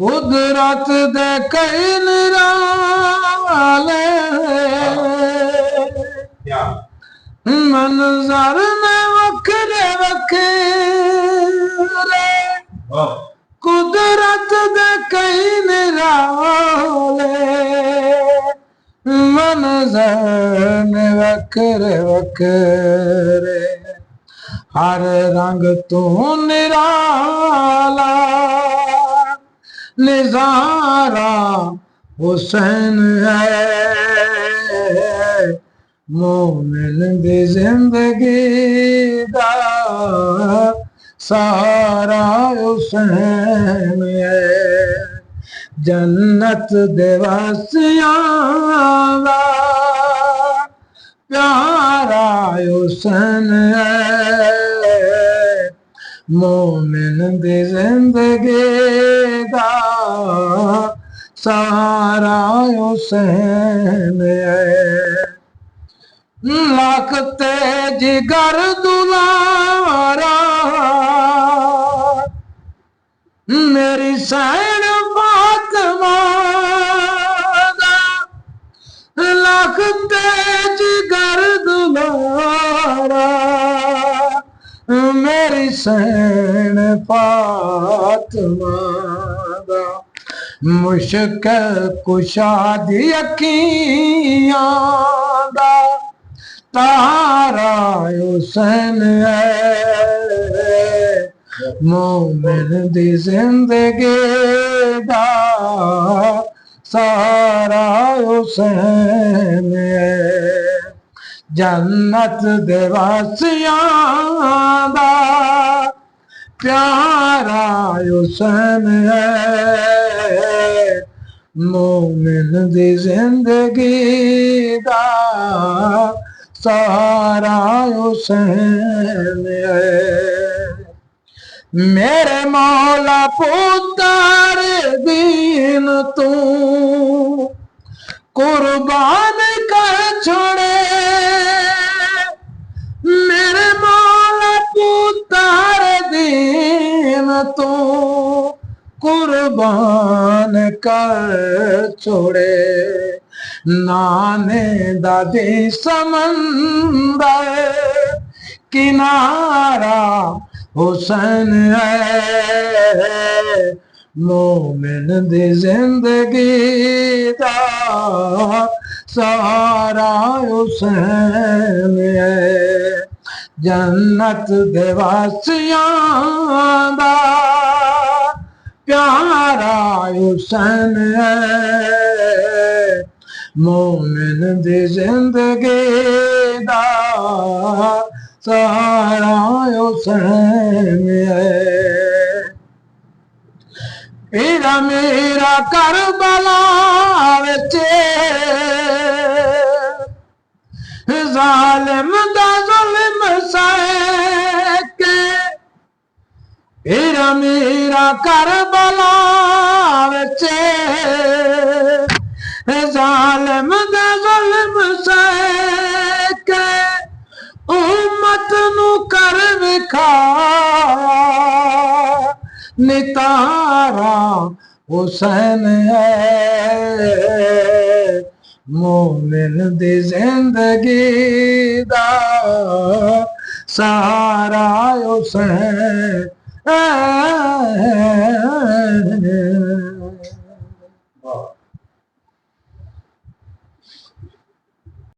कुदरत दे कई निराले मंजर ने वखरे वखरे कुदरत दे कई निराले मंजर ने वखरे वखरे हर रंग तू निराला निजारा हुसैन है मोमिन दी जिंदगी दा सारा हुसैन है जन्नत दे वासियां दा प्यारा हुसैन है मोमिन दी जिंदगी दा सारा हुसैन है लाख ते जिगर दुलारा मेरी सैन फातिमा दा लाख ते जिगर दुलारा मेरी सैन फातिमा दा मुश्किल कुशा दी अखियां दा तारा हुसैन है मोमिन दी जिंदगी दा सारा हुसैन है जन्नत दे वासियां दा प्यारा हुसैन है मोमिन दी जिंदगी दा सारा हुसैन है मेरे मौला पुत्र दीन तू कुर्बान कर छोड़े मेरे मौला पुत्र दीन तू कुर्बान कर छोड़े नाने दादी समंदर किनारा हुसैन है मोमिन दी जिंदगी दा सारा हुसैन है जन्नत दे वासियां दा प्यारा हुसैन है मोमिन दी जिंदगी दा सारा हुसैन है पीरा मेरा करबला विच जालिम दा जुल्म सहके पीरा मेरा करबला विच जालिम दा जुल्म सहके उम्मत नू कर विखाया नितारा हुसैन है मोमिन दी जिंदगी दा सारा हुसैन